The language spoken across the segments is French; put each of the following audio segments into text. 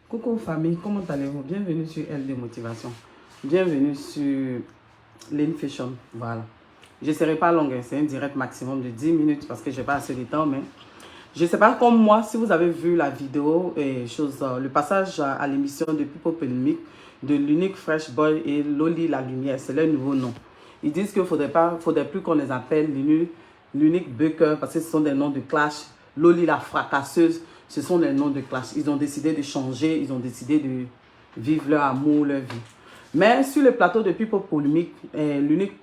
Coucou famille, comment allez-vous? Bienvenue sur LD Motivation. Bienvenue sur Lynn Fashion. Voilà. Je ne serai pas longue, c'est un direct maximum de 10 minutes parce que je n'ai pas assez de temps. Mais je ne sais pas comme moi, si vous avez vu la vidéo et le passage à l'émission de People Polémique de l'unique Fresh Boy et Loli La Lumière, c'est leur nouveau nom. Ils disent qu'il ne faudrait plus qu'on les appelle l'unique Bucker parce que ce sont des noms de clash. Loli La Fracasseuse, ce sont des noms de clash. Ils ont décidé de changer, ils ont décidé de vivre leur amour, leur vie. Mais sur le plateau de People Polémique, l'unique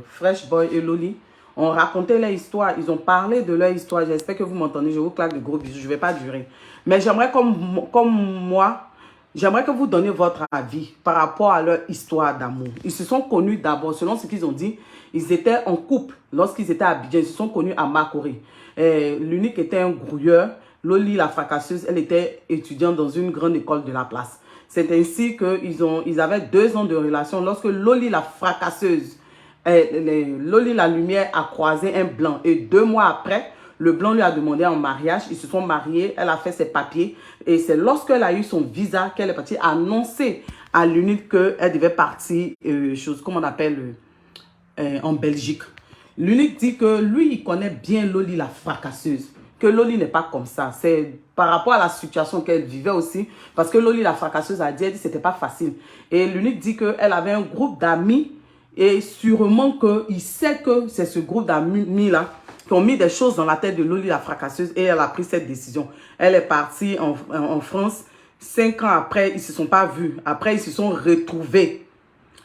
Fresh Boy et Loli ont raconté leur histoire. Ils ont parlé de leur histoire. J'espère que vous m'entendez. Je vous claque de gros bisous. Je ne vais pas durer. Mais j'aimerais comme moi, j'aimerais que vous donniez votre avis par rapport à leur histoire d'amour. Ils se sont connus d'abord, selon ce qu'ils ont dit, ils étaient en couple lorsqu'ils étaient à Abidjan. Ils se sont connus à Makori. L'unique était un grouilleur. Loli, la fracasseuse, elle était étudiante dans une grande école de la place. C'est ainsi qu'ils avaient 2 ans de relation lorsque Loli, la fracasseuse, Loli, la lumière, a croisé un blanc. Et 2 mois après, le blanc lui a demandé en mariage. Ils se sont mariés. Elle a fait ses papiers. Et c'est lorsqu'elle a eu son visa qu'elle est partie annoncer à l'unique qu'elle devait partir, comment on appelle, en Belgique. L'unique dit que lui, il connaît bien Loli, la fracasseuse. Que Loli n'est pas comme ça. C'est par rapport à la situation qu'elle vivait aussi. Parce que Loli, la fracasseuse, a dit que ce n'était pas facile. Et l'unique dit qu'elle avait un groupe d'amis. Et sûrement qu'il sait que c'est ce groupe d'amis-là qui ont mis des choses dans la tête de Loli, la fracasseuse. Et elle a pris cette décision. Elle est partie en France. 5 ans après, ils ne se sont pas vus. Après, ils se sont retrouvés.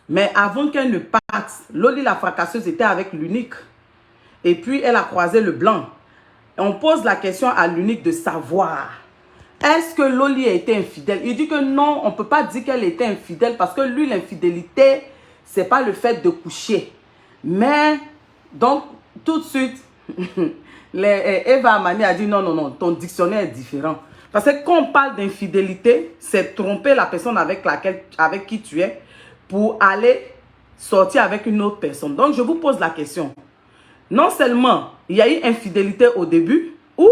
Mais avant qu'elle ne parte, Loli, la fracasseuse, était avec l'unique. Et puis, elle a croisé le blanc. On pose la question à l'unique de savoir, est-ce que Loli a été infidèle? Il dit que non, on ne peut pas dire qu'elle était infidèle parce que lui, l'infidélité, ce n'est pas le fait de coucher. Mais, donc, tout de suite, Eva Amani a dit non, non, non, ton dictionnaire est différent. Parce que quand on parle d'infidélité, c'est tromper la personne avec qui tu es pour aller sortir avec une autre personne. Donc, je vous pose la question. Non seulement il y a eu infidélité au début, où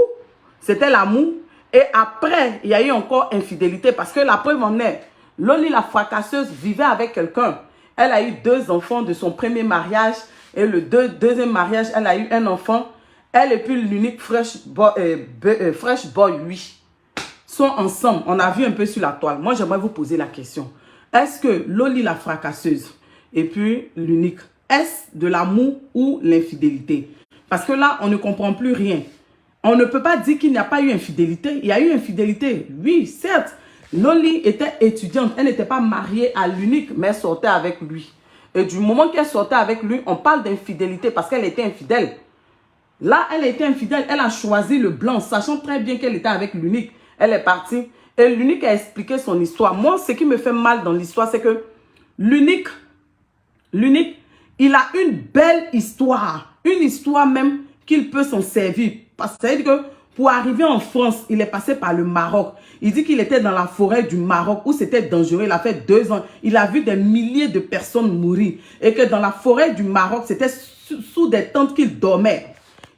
c'était l'amour, et après, il y a eu encore infidélité, parce que la preuve en est, Loli, la fracasseuse, vivait avec quelqu'un. Elle a eu 2 enfants de son premier mariage, et le deuxième mariage, elle a eu un enfant. Elle et puis l'unique Fresh Boy, lui, sont ensemble. On a vu un peu sur la toile. Moi, j'aimerais vous poser la question. Est-ce que Loli, la fracasseuse, et puis l'unique, est-ce de l'amour ou l'infidélité? Parce que là, on ne comprend plus rien. On ne peut pas dire qu'il n'y a pas eu infidélité. Il y a eu infidélité. Oui, certes, Loli était étudiante. Elle n'était pas mariée à l'unique, mais elle sortait avec lui. Et du moment qu'elle sortait avec lui, on parle d'infidélité parce qu'elle était infidèle. Là, elle était infidèle. Elle a choisi le blanc, sachant très bien qu'elle était avec l'unique. Elle est partie. Et l'unique a expliqué son histoire. Moi, ce qui me fait mal dans l'histoire, c'est que l'unique, il a une belle histoire. Une histoire même qu'il peut s'en servir. Parce que ça veut dire que pour arriver en France, il est passé par le Maroc. Il dit qu'il était dans la forêt du Maroc où c'était dangereux. Il a fait 2 ans. Il a vu des milliers de personnes mourir. Et que dans la forêt du Maroc, c'était sous des tentes qu'il dormait.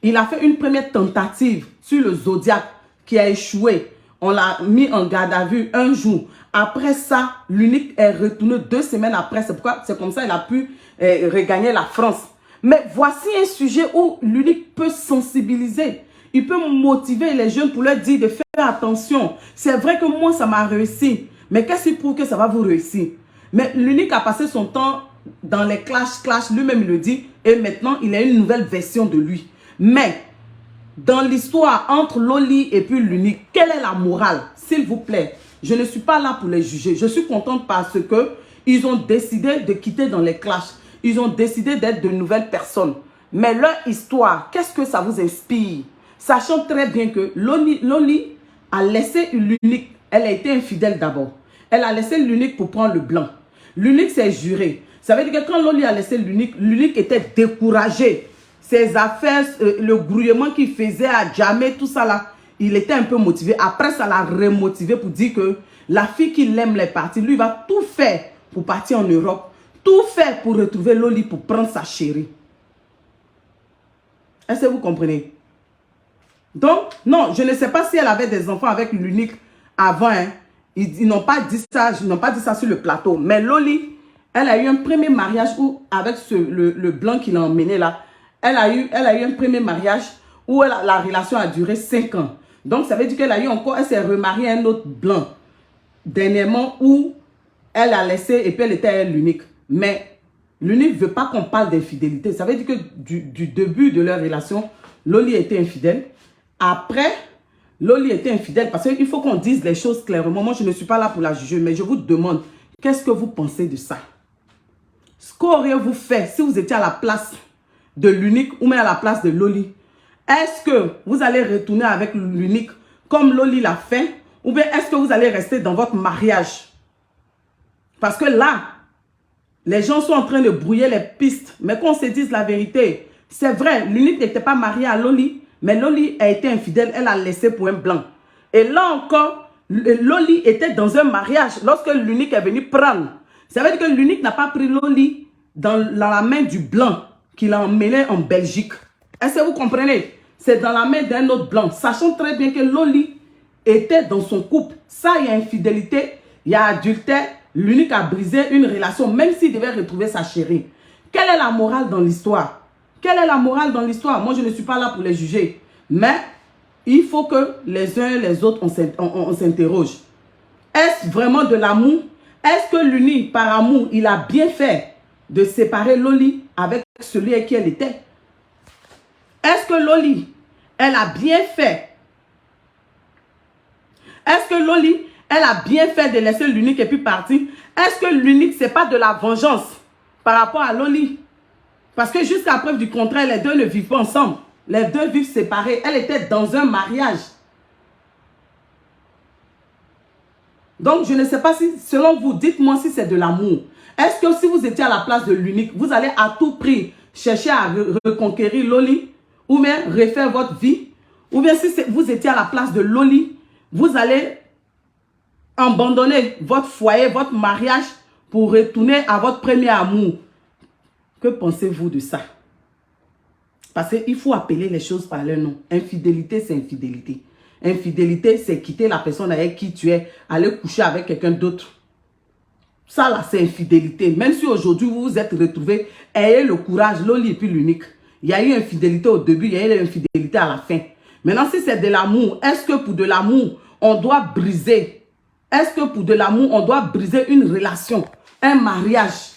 Il a fait une première tentative sur le Zodiac qui a échoué. On l'a mis en garde à vue un jour. Après ça, l'unique est retourné 2 semaines après. C'est comme ça qu'il a pu regagner la France. Mais voici un sujet où l'unique peut sensibiliser. Il peut motiver les jeunes pour leur dire de faire attention. C'est vrai que moi, ça m'a réussi. Mais qu'est-ce qui prouve que ça va vous réussir? Mais l'unique a passé son temps dans les clash. Lui-même, il le dit. Et maintenant, il a une nouvelle version de lui. Mais dans l'histoire entre Loli et puis l'unique, quelle est la morale? S'il vous plaît, je ne suis pas là pour les juger. Je suis contente parce que ils ont décidé de quitter dans les clashs. Ils ont décidé d'être de nouvelles personnes. Mais leur histoire, qu'est-ce que ça vous inspire? Sachant très bien que Loli a laissé l'unique. Elle a été infidèle d'abord. Elle a laissé l'unique pour prendre le blanc. L'unique s'est juré. Ça veut dire que quand Loli a laissé l'unique était découragé. Ses affaires, le grouillement qu'il faisait à jamais, tout ça là, il était un peu motivé. Après, ça l'a remotivé pour dire que la fille qu'il aime les partir, lui va tout faire pour partir en Europe, tout faire pour retrouver Loli, pour prendre sa chérie. Est-ce que vous comprenez? Donc, non, je ne sais pas si elle avait des enfants avec l'unique avant. Hein. Ils n'ont pas dit ça, ils n'ont pas dit ça sur le plateau. Mais Loli, elle a eu un premier mariage où, avec le blanc qui l'a emmené là, elle a eu un premier mariage où la relation a duré 5 ans. Donc, ça veut dire qu'elle a eu encore, elle s'est remariée à un autre blanc dernièrement où elle a laissé et puis elle était l'unique. Mais l'unique ne veut pas qu'on parle d'infidélité. Ça veut dire que du début de leur relation, Loli était infidèle. Après, Loli était infidèle parce qu'il faut qu'on dise les choses clairement. Moi, je ne suis pas là pour la juger, mais je vous demande, qu'est-ce que vous pensez de ça? Ce qu'auriez-vous fait si vous étiez à la place de l'unique ou même à la place de Loli? Est-ce que vous allez retourner avec l'unique comme Loli l'a fait? Ou bien est-ce que vous allez rester dans votre mariage? Parce que là, les gens sont en train de brouiller les pistes. Mais qu'on se dise la vérité, c'est vrai, l'unique n'était pas mariée à Loli, mais Loli a été infidèle, elle a laissé pour un blanc. Et là encore, Loli était dans un mariage lorsque l'unique est venu prendre. Ça veut dire que l'unique n'a pas pris Loli dans la main du blanc qu'il a emmené en Belgique. Est-ce que vous comprenez? C'est dans la main d'un autre blanc, sachant très bien que Loli était dans son couple. Ça, il y a infidélité, il y a adultère. L'unique a brisé une relation, même s'il devait retrouver sa chérie. Quelle est la morale dans l'histoire? Quelle est la morale dans l'histoire? Moi, je ne suis pas là pour les juger. Mais il faut que les uns et les autres, on s'interroge. Est-ce vraiment de l'amour? Est-ce que l'unique, par amour, il a bien fait de séparer Loli avec celui avec qui elle était? Est-ce que Loli, elle a bien fait? Est-ce que Loli, elle a bien fait de laisser l'unique et puis partir? Est-ce que l'unique, ce n'est pas de la vengeance par rapport à Loli? Parce que jusqu'à preuve du contraire, les deux ne vivent pas ensemble. Les deux vivent séparés. Elle était dans un mariage. Donc, je ne sais pas si, selon vous, dites-moi si c'est de l'amour. Est-ce que si vous étiez à la place de l'unique, vous allez à tout prix chercher à reconquérir Loli? Ou bien refaire votre vie? Ou bien si vous étiez à la place de Loli, vous allez abandonner votre foyer, votre mariage pour retourner à votre premier amour. Que pensez-vous de ça? Parce qu'il faut appeler les choses par leur nom. Infidélité, c'est infidélité. Infidélité, c'est quitter la personne avec qui tu es, aller coucher avec quelqu'un d'autre. Ça là, c'est infidélité. Même si aujourd'hui vous vous êtes retrouvés, ayez le courage, Loli et puis l'unique. Il y a eu infidélité au début, il y a eu infidélité à la fin. Maintenant, si c'est de l'amour, est-ce que pour de l'amour, on doit briser? Est-ce que pour de l'amour, on doit briser une relation, un mariage?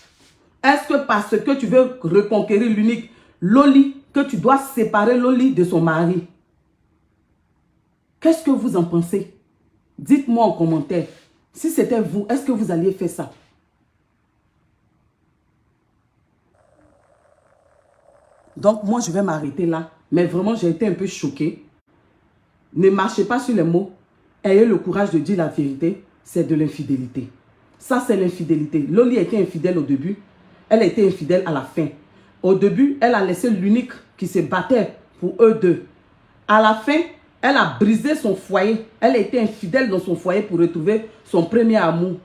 Est-ce que parce que tu veux reconquérir l'unique, Loli, que tu dois séparer Loli de son mari? Qu'est-ce que vous en pensez? Dites-moi en commentaire. Si c'était vous, est-ce que vous alliez faire ça? Donc, moi, je vais m'arrêter là. Mais vraiment, j'ai été un peu choquée. Ne marchez pas sur les mots. Ayez le courage de dire la vérité. C'est de l'infidélité. Ça, c'est l'infidélité. Loli a été infidèle au début. Elle a été infidèle à la fin. Au début, elle a laissé l'unique qui se battait pour eux deux. À la fin, elle a brisé son foyer. Elle a été infidèle dans son foyer pour retrouver son premier amour.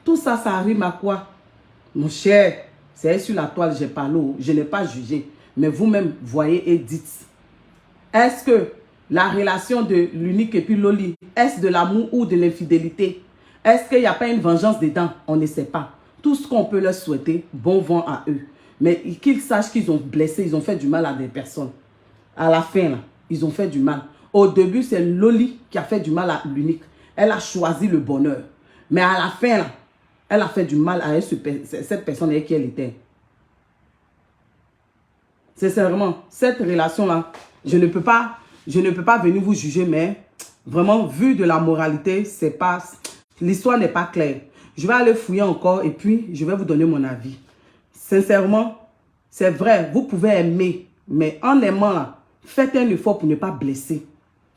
Tout ça, ça rime à quoi? Mon cher, c'est sur la toile, j'ai parlé. Je n'ai pas jugé. Mais vous-même, voyez et dites. Est-ce que la relation de l'unique et puis Loli, est-ce de l'amour ou de l'infidélité? Est-ce qu'il n'y a pas une vengeance dedans? On ne sait pas. Tout ce qu'on peut leur souhaiter, bon vent à eux. Mais qu'ils sachent qu'ils ont blessé, ils ont fait du mal à des personnes. À la fin, là, ils ont fait du mal. Au début, c'est Loli qui a fait du mal à l'unique. Elle a choisi le bonheur. Mais à la fin, là, elle a fait du mal à cette personne avec qui elle était. Sincèrement, cette relation-là, je ne peux pas venir vous juger, mais vraiment, vu de la moralité, c'est pas, l'histoire n'est pas claire. Je vais aller fouiller encore et puis je vais vous donner mon avis. Sincèrement, c'est vrai, vous pouvez aimer, mais en aimant, là, faites un effort pour ne pas blesser.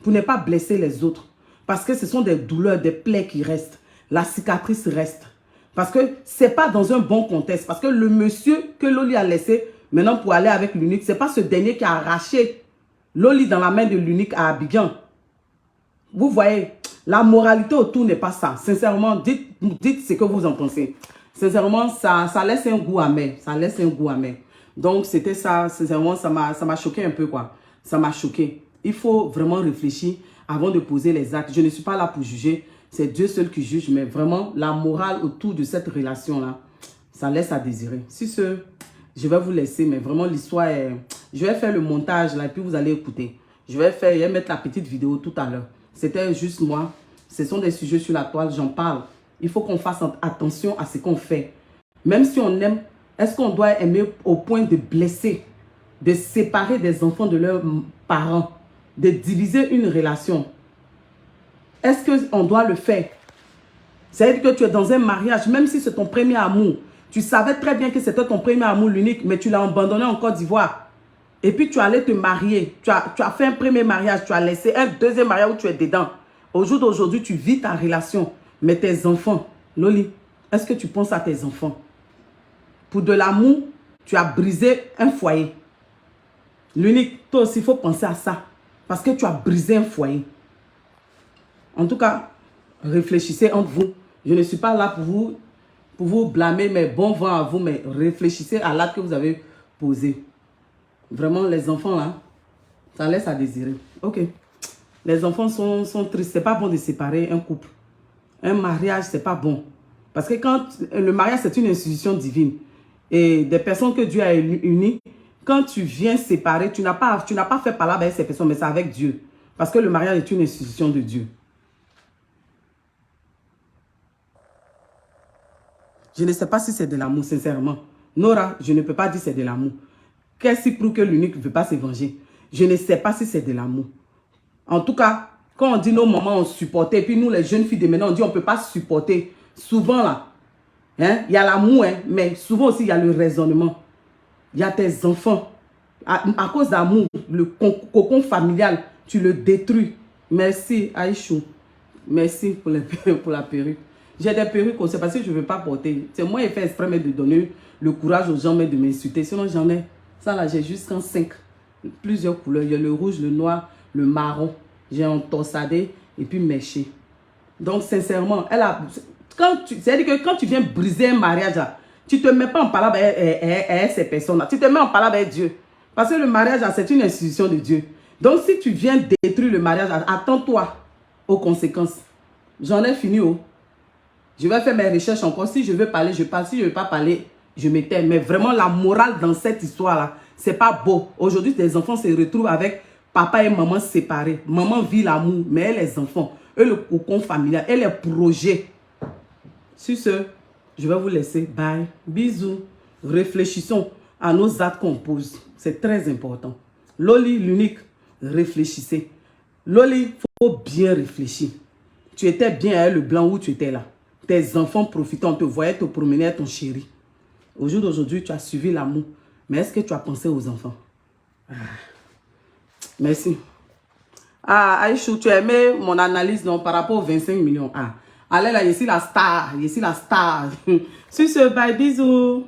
Pour ne pas blesser les autres. Parce que ce sont des douleurs, des plaies qui restent. La cicatrice reste. Parce que ce n'est pas dans un bon contexte. Parce que le monsieur que Loli a laissé, maintenant pour aller avec l'unique, ce n'est pas ce dernier qui a arraché Loli dans la main de l'unique à Abidjan. Vous voyez, la moralité autour n'est pas ça. Sincèrement, dites ce que vous en pensez. Sincèrement, ça laisse un goût amer. Ça laisse un goût amer. Donc, c'était ça. Sincèrement, ça m'a choqué un peu, quoi. Ça m'a choqué. Il faut vraiment réfléchir avant de poser les actes. Je ne suis pas là pour juger. c'est Dieu seul qui juge. Mais vraiment, la morale autour de cette relation-là, ça laisse à désirer. Si ce, je vais vous laisser, mais vraiment l'histoire est... Je vais faire le montage là et puis vous allez écouter. Je vais mettre la petite vidéo tout à l'heure. C'était juste moi. Ce sont des sujets sur la toile, j'en parle. Il faut qu'on fasse attention à ce qu'on fait. Même si on aime, est-ce qu'on doit aimer au point de blesser, de séparer des enfants de leurs parents, de diviser une relation? Est-ce qu'on doit le faire? C'est-à-dire que tu es dans un mariage, même si c'est ton premier amour. Tu savais très bien que c'était ton premier amour, l'unique, mais tu l'as abandonné en Côte d'Ivoire. Et puis tu allais te marier. Tu as fait un premier mariage, tu as laissé un deuxième mariage où tu es dedans. Au jour d'aujourd'hui, tu vis ta relation. Mais tes enfants, Loli, est-ce que tu penses à tes enfants? Pour de l'amour, tu as brisé un foyer. L'unique, toi aussi, il faut penser à ça. Parce que tu as brisé un foyer. En tout cas, réfléchissez entre vous. Je ne suis pas là pour vous blâmer, mais bon vent à vous, mais réfléchissez à l'acte que vous avez posé. Vraiment, les enfants, là, ça laisse à désirer. Ok. Les enfants sont tristes. C'est pas bon de séparer un couple. Un mariage, c'est pas bon. Parce que quand le mariage, c'est une institution divine. Et des personnes que Dieu a unies, quand tu viens séparer, tu n'as pas fait parler avec ces personnes, mais c'est avec Dieu. Parce que le mariage est une institution de Dieu. Je ne sais pas si c'est de l'amour, sincèrement. Nora, je ne peux pas dire c'est de l'amour. Qu'est-ce qui prouve que l'unique ne veut pas se venger? Je ne sais pas si c'est de l'amour. En tout cas, quand on dit nos mamans ont supporté, et puis nous les jeunes filles de maintenant, on dit on ne peut pas supporter. Souvent là, hein, il y a l'amour, hein, mais souvent aussi il y a le raisonnement. Il y a tes enfants. À cause d'amour, le cocon familial, tu le détruis. Merci Aïchou. Merci pour la perruque. J'ai des perruques aussi parce que je ne veux pas porter. C'est moi qui ai fait exprès de donner le courage aux gens de m'insulter. Sinon j'en ai. Ça là, j'ai jusqu'en 5. Plusieurs couleurs. Il y a le rouge, le noir, le marron. J'ai un torsadé et puis méché. Donc sincèrement, c'est-à-dire que quand tu viens briser un mariage, là, tu ne te mets pas en parole avec ces personnes-là. Tu te mets en parole avec Dieu. Parce que le mariage, c'est une institution de Dieu. Donc si tu viens détruire le mariage, attends-toi aux conséquences. J'en ai fini. Oh. Je vais faire mes recherches encore. Si je veux parler, je parle. Si je ne veux pas parler, je me tais. Mais vraiment, la morale dans cette histoire-là, c'est pas beau. Aujourd'hui, les enfants se retrouvent avec papa et maman séparés. Maman vit l'amour, mais elle, les enfants, eux, le cocon familial, et les projets. Sur ce, je vais vous laisser. Bye. Bisous. Réfléchissons à nos actes qu'on pose. C'est très important. Loli, l'unique, réfléchissez. Loli, il faut bien réfléchir. Tu étais bien avec le blanc où tu étais là. Tes enfants profitant, on te voyait te promener avec ton chéri. Au jour d'aujourd'hui, tu as suivi l'amour. Mais est-ce que tu as pensé aux enfants? Merci. Aïchou, tu as aimé mon analyse non, par rapport aux 25 millions. Allez là, je suis la star. Je suis la star. Sur ce, bye, bisous.